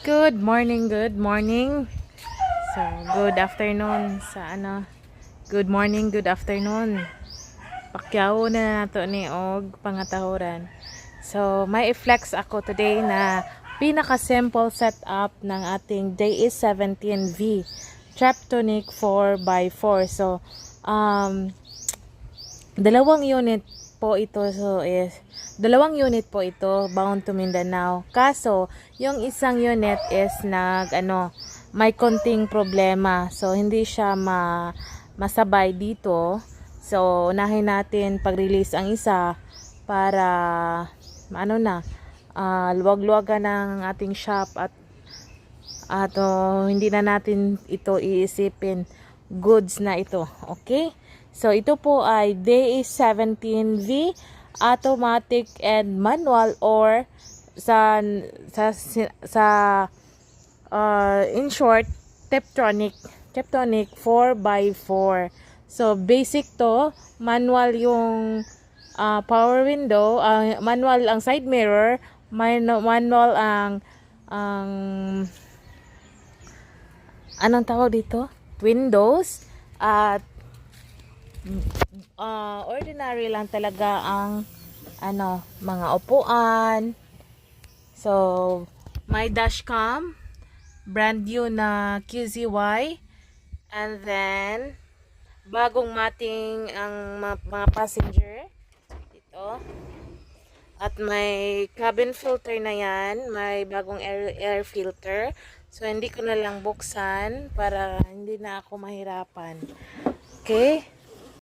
Good morning, good morning. So, good afternoon sa Good morning, good afternoon. Pakyaw na nato ni og pangatahuran. So, may i-flex ako today na pinaka-simple setup ng ating DAIS 17V Traptonic 4x4. So, dalawang unit po ito. Dalawang unit po ito bound to Mindanao. Kaso, yung isang unit is may konting problema. So, hindi siya masabay dito. So, unahin natin pag-release ang isa para luwag-luwagan ng ating shop at hindi na natin ito iisipin goods na ito. Okay? So, ito po ay DAIS 17V automatic and manual or in short Tiptronic 4x4. So basic to, manual yung power window, manual ang side mirror, manual ang anong tawag dito? Windows, at ordinary lang talaga ang mga upuan. So, may dashcam, brand new na QZY, and then bagong mating ang mga passenger dito. At may cabin filter na yan, may bagong air filter. So, hindi ko na lang buksan para hindi na ako mahirapan. Okay?